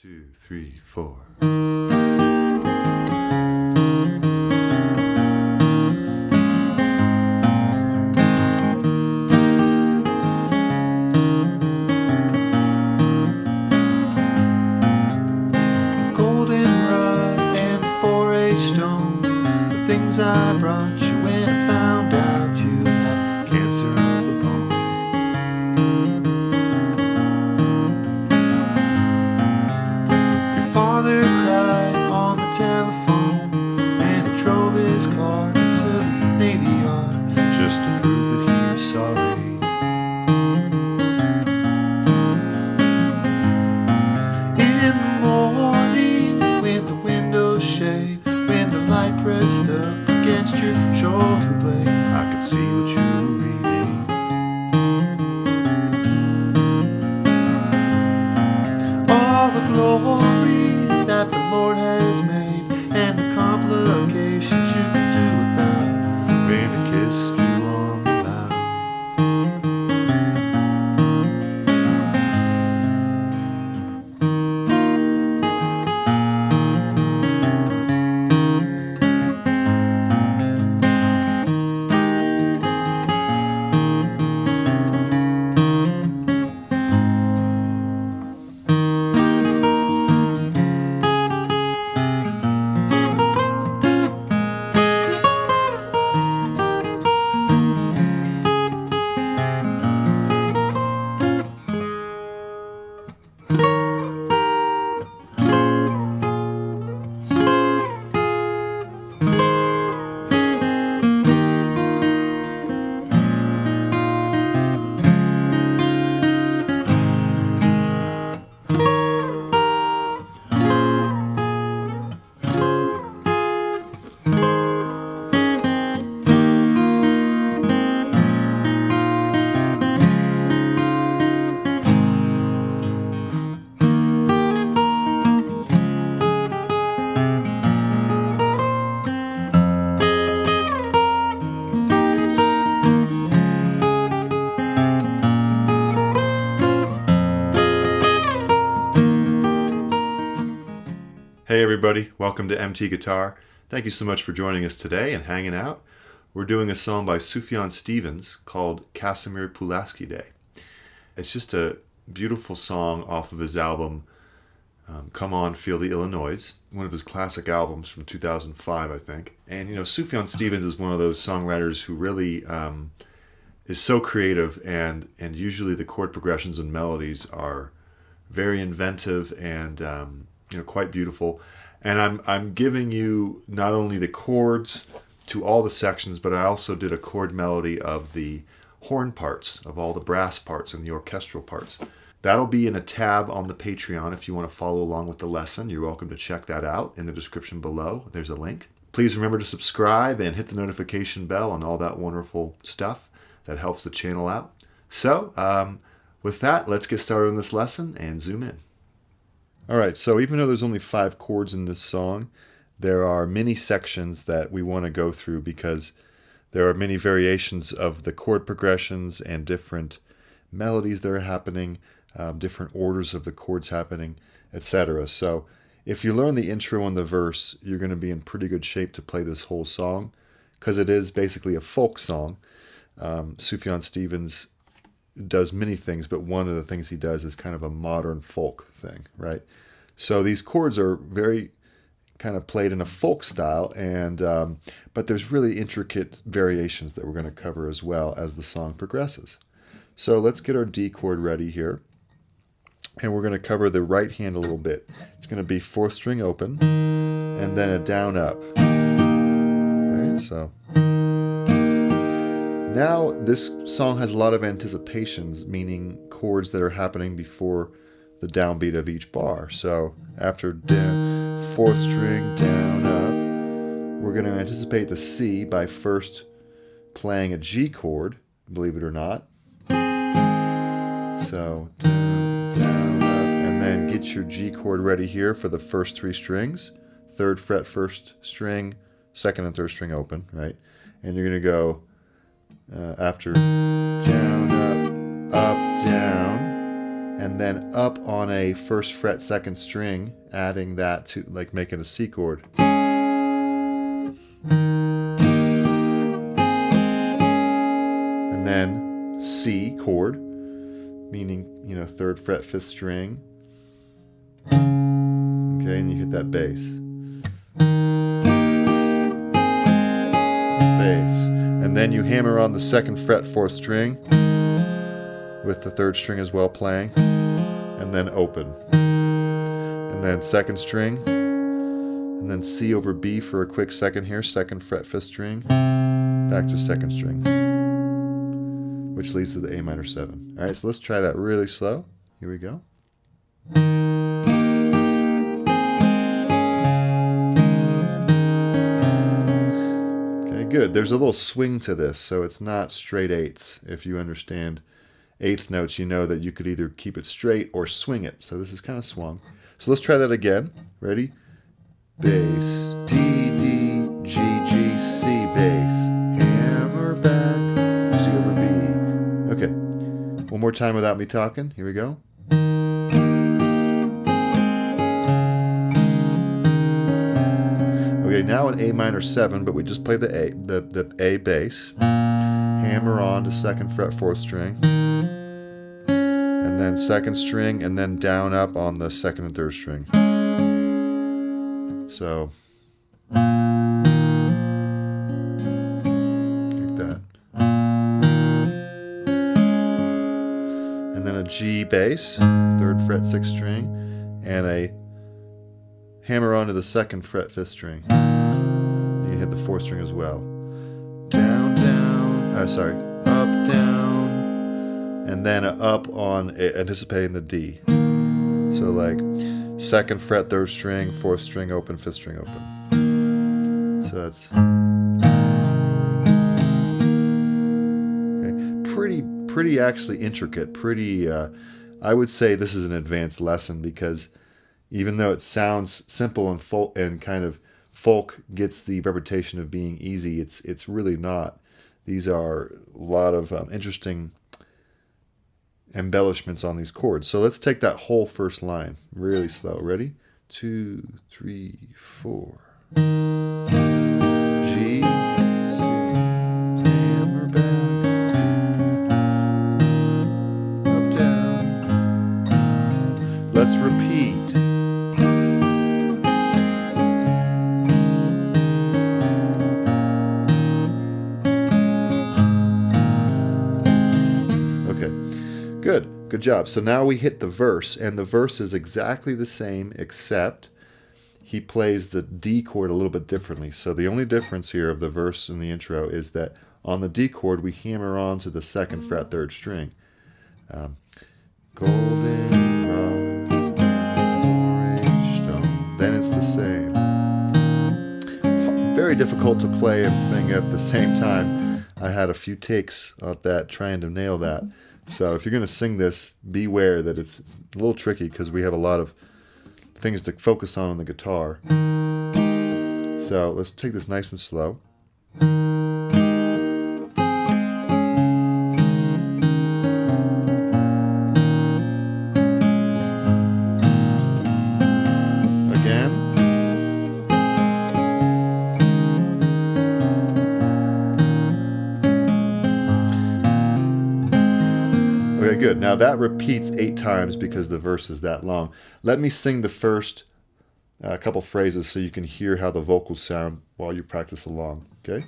2, 3, 4. Goldenrod and the 4A stone, the things I brought you when I found out you had cancer of the bone. Your father cried on the telephone, and he drove his car to the Navy Yard just to prove that he was sorry. In the morning, with the windows shade, when the light pressed up against your shoulder blade, I could see what you were reading. All the glory that the Lord has made, and the complications you could do without, when I kissed you on the mouth. Hey everybody, welcome to MT Guitar. Thank you so much for joining us today and hanging out. We're doing a song by Sufjan Stevens called Casimir Pulaski Day. It's just a beautiful song off of his album Come On, Feel the Illinois, one of his classic albums from 2005, I think. And Sufjan Stevens is one of those songwriters who really is so creative, and usually the chord progressions and melodies are very inventive and quite beautiful. And I'm giving you not only the chords to all the sections, but I also did a chord melody of the horn parts, of all the brass parts and the orchestral parts. That'll be in a tab on the Patreon if you want to follow along with the lesson. You're welcome to check that out in the description below. There's a link. Please remember to subscribe and hit the notification bell and all that wonderful stuff that helps the channel out. So with that, let's get started on this lesson and zoom in. All right, so even though there's only 5 chords in this song, there are many sections that we want to go through because there are many variations of the chord progressions and different melodies that are happening, different orders of the chords happening, etc. So if you learn the intro and the verse, you're going to be in pretty good shape to play this whole song because it is basically a folk song. Sufjan Stevens does many things, but one of the things he does is kind of a modern folk thing, right? So these chords are very kind of played in a folk style, and but there's really intricate variations that we're going to cover as well as the song progresses. So let's get our D chord ready here, and we're going to cover the right hand a little bit. It's going to be 4th string open, and then a down up. Okay, so now this song has a lot of anticipations, meaning chords that are happening before the downbeat of each bar. So after 4th string, down, up, we're going to anticipate the C by first playing a G chord, believe it or not. So down, up, and then get your G chord ready here for the first 3 strings. 3rd fret, 1st string, 2nd and 3rd string open, right? And you're going to go after down, up, down, and then up on a first fret second string, adding that to like making a C chord. And then C chord, meaning, third fret, fifth string. Okay, and you hit that bass. Bass. And then you hammer on the second fret, fourth string, with the third string as well playing, and then open. And then second string, and then C over B for a quick second here, second fret, fifth string, back to second string, which leads to the A minor 7. All right, so let's try that really slow. Here we go. Okay, good. There's a little swing to this, so it's not straight eighths. If you understand eighth notes, you know that you could either keep it straight or swing it. So this is kind of swung. So let's try that again. Ready? Bass, D, D, G, G, C, bass, hammer back, C over B. Okay, one more time without me talking. Here we go. Okay, now an A minor 7, but we just play the A bass, hammer on to second fret, fourth string, and then second string, and then down up on the second and third string. So, like that. And then a G bass, third fret, sixth string, and a hammer onto the second fret, fifth string. And you hit the fourth string as well. Down, down, up, down, and then a up on anticipating the D. So like second fret, third string, fourth string open, fifth string open. So that's okay. Pretty actually intricate. Pretty. I would say this is an advanced lesson because even though it sounds simple and kind of folk gets the reputation of being easy, it's really not. These are a lot of interesting embellishments on these chords. So let's take that whole first line really slow. Ready? 2, 3, 4. G, C, hammer back, up, down. Let's repeat. Good job. So now we hit the verse, and the verse is exactly the same, except he plays the D chord a little bit differently. So the only difference here of the verse and the intro is that on the D chord, we hammer on to the second fret, third string. Golden rod, orange stone. Then it's the same. Very difficult to play and sing at the same time. I had a few takes of that trying to nail that. So if you're going to sing this, beware that it's a little tricky because we have a lot of things to focus on the guitar. So let's take this nice and slow. Okay, good. Now that repeats 8 times because the verse is that long. Let me sing the first couple phrases so you can hear how the vocals sound while you practice along. Okay?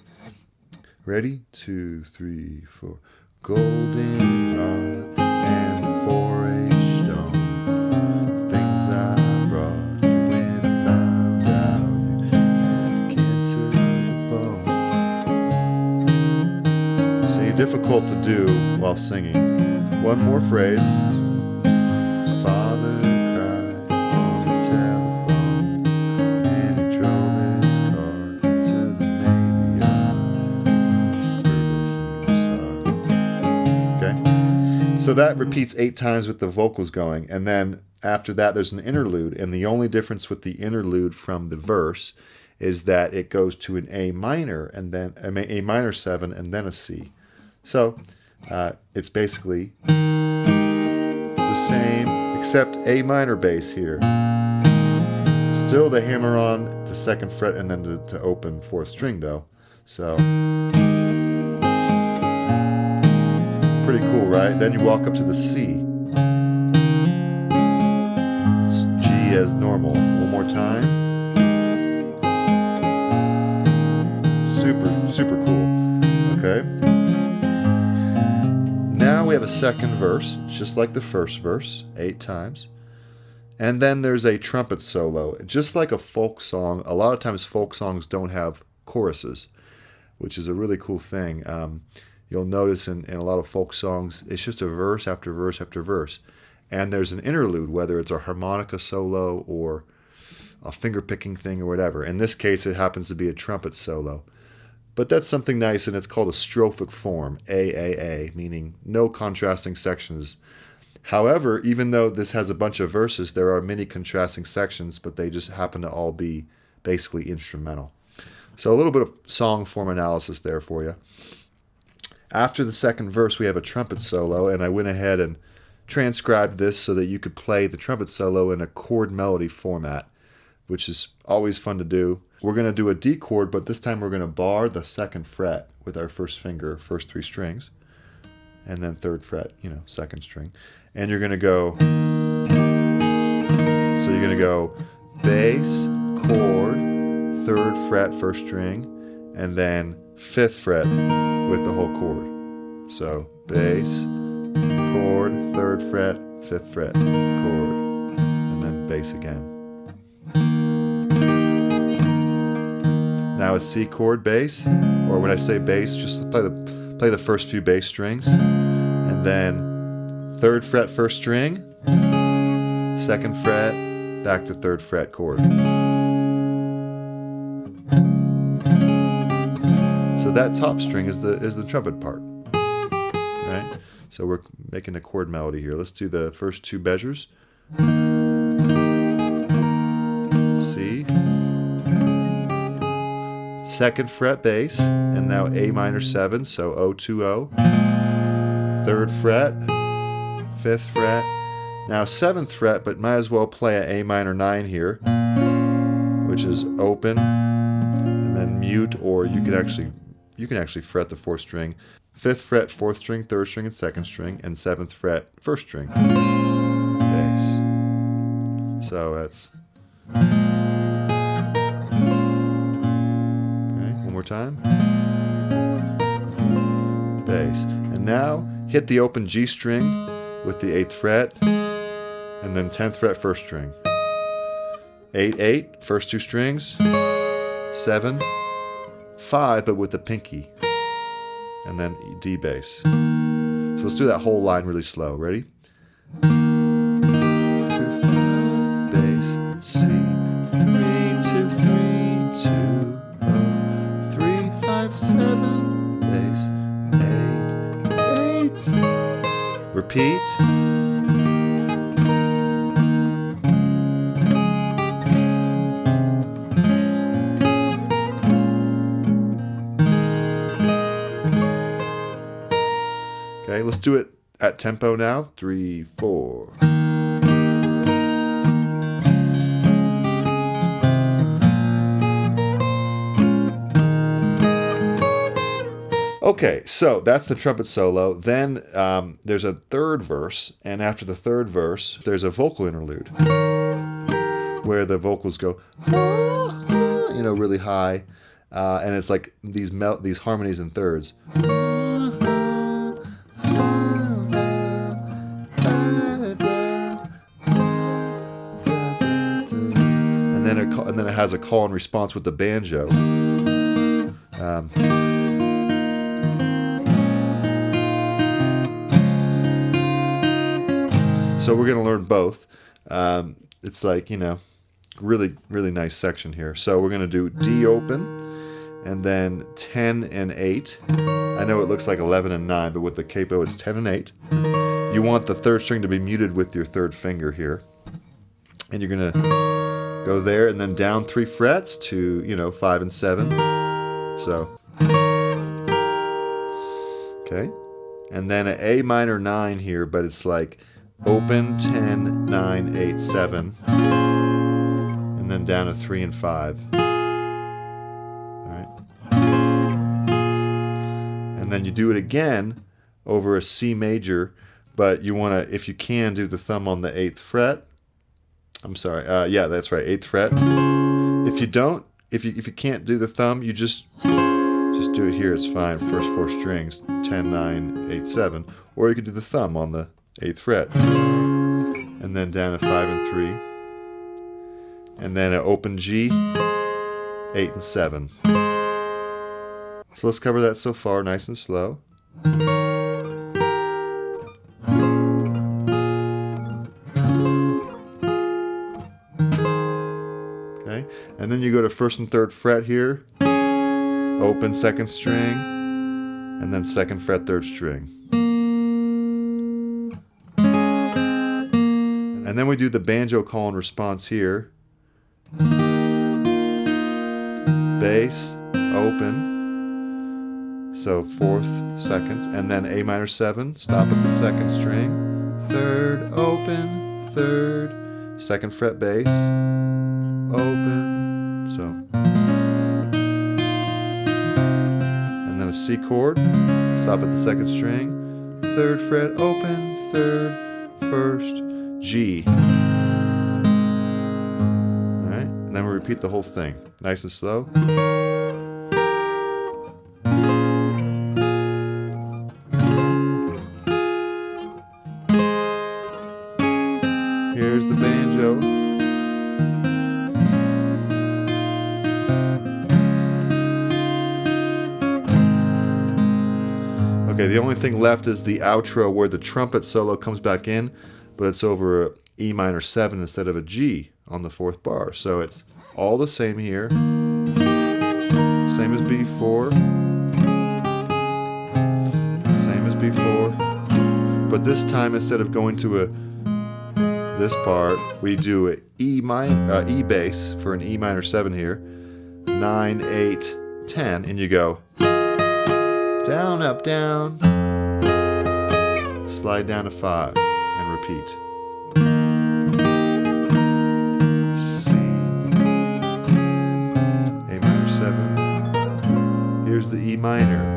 Ready? 2, 3, 4. Golden rod and 4H stone, things I brought you when I found out you had cancer of the bone. See, difficult to do while singing. One more phrase. Father cried on the telephone, and he drove his car into the Navy Yard. Okay? So that repeats 8 times with the vocals going, and then after that there's an interlude, and the only difference with the interlude from the verse is that it goes to an A minor, and then A minor 7, and then a C. So it's basically the same, except A minor bass here. Still the hammer on to 2nd fret and then to open 4th string though. So pretty cool, right? Then you walk up to the C. It's G as normal. One more time. Super cool. Okay. Now we have a 2nd verse, just like the 1st verse, 8 times. And then there's a trumpet solo. Just like a folk song, a lot of times folk songs don't have choruses, which is a really cool thing. You'll notice in a lot of folk songs, it's just a verse after verse after verse. And there's an interlude, whether it's a harmonica solo or a finger-picking thing or whatever. In this case, it happens to be a trumpet solo. But that's something nice, and it's called a strophic form, AAA, meaning no contrasting sections. However, even though this has a bunch of verses, there are many contrasting sections, but they just happen to all be basically instrumental. So a little bit of song form analysis there for you. After the 2nd verse, we have a trumpet solo, and I went ahead and transcribed this so that you could play the trumpet solo in a chord melody format, which is always fun to do. We're going to do a D chord, but this time we're going to bar the 2nd fret with our 1st finger, first 3 strings, and then 3rd fret, 2nd string. And you're going to go, so you're going to go bass, chord, 3rd fret, 1st string, and then 5th fret with the whole chord. So bass, chord, 3rd fret, 5th fret, chord, and then bass again. Now a C chord bass, or when I say bass, just play the first few bass strings, and then 3rd fret, 1st string, 2nd fret, back to 3rd fret chord. So that top string is the trumpet part, right? So we're making a chord melody here. Let's do the first 2 measures. C, 2nd fret bass, and now A minor 7, so O2O. 3rd fret, 5th fret, now 7th fret, but might as well play an A minor 9 here, which is open, and then mute, or you can actually fret the 4th string. 5th fret, 4th string, 3rd string, and 2nd string, and 7th fret, 1st string, bass. So that's okay. One more time, bass, and now hit the open G string with the 8th fret, and then 10th fret, 1st string. 8, 8, first 2 strings, 7, 5, but with the pinky, and then D bass. So let's do that whole line really slow. Ready? 2, 5, bass, C, 3, 2, 3, 2, O, 3, 5, 7, bass, 8, 8. Repeat. Okay, let's do it at tempo now. 3, 4. Okay, so that's the trumpet solo. Then there's a 3rd verse, and after the 3rd verse, there's a vocal interlude where the vocals go, really high, and it's like these harmonies in thirds. And then it has a call and response with the banjo. So we're going to learn both. It's like, really, really nice section here. So we're going to do D open, and then 10 and 8. I know it looks like 11 and 9, but with the capo it's 10 and 8. You want the 3rd string to be muted with your 3rd finger here. And you're going to go there and then down 3 frets to, 5 and 7. So, okay. And then an A minor 9 here, but it's like open 10, 9, 8, 7, and then down to 3 and 5. All right. And then you do it again over a C major, but you want to, if you can, do the thumb on the 8th fret. I'm sorry. Yeah, that's right, 8th fret. If you don't, if you can't do the thumb, you just do it here. It's fine. First 4 strings, 10, 9, 8, 7, or you could do the thumb on the 8th fret, and then down to 5 and 3, and then an open G, 8 and 7. So let's cover that so far, nice and slow. Okay, and then you go to 1st and 3rd fret here, open 2nd string, and then 2nd fret 3rd string. And then we do the banjo call and response here. Bass, open. So 4th, 2nd, and then A minor 7, stop at the 2nd string, 3rd, open, 3rd, 2nd fret bass, open, so. And then a C chord, stop at the 2nd string, 3rd fret, open, 3rd, 1st, G. Alright, and then we repeat the whole thing, nice and slow. Here's the banjo. Okay, the only thing left is the outro where the trumpet solo comes back in, but it's over a E minor 7 instead of a G on the 4th bar. So it's all the same here. Same as before. Same as before. But this time, instead of going to this part, we do an E bass for an E minor 7 here, 9, 8, 10, and you go down, up, down, slide down to 5, and repeat. C, A minor 7, here's the E minor.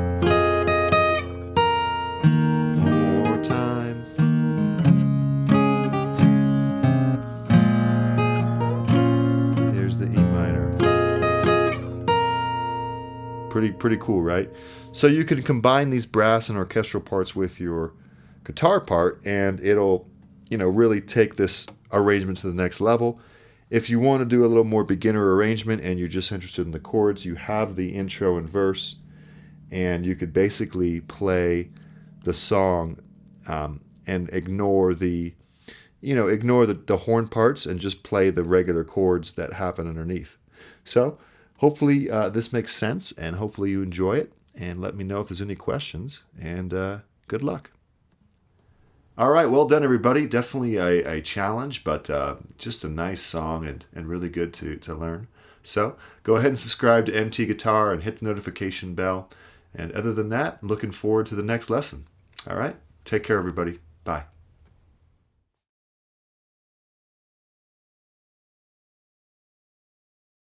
Pretty cool, right? So you can combine these brass and orchestral parts with your guitar part, and it'll, really take this arrangement to the next level. If you want to do a little more beginner arrangement and you're just interested in the chords, you have the intro and verse, and you could basically play the song and ignore the horn parts and just play the regular chords that happen underneath. So hopefully this makes sense, and hopefully you enjoy it, and let me know if there's any questions, and good luck. All right, well done, everybody. Definitely a challenge, but just a nice song and really good to learn. So go ahead and subscribe to MT Guitar and hit the notification bell. And other than that, looking forward to the next lesson. All right, take care, everybody. Bye.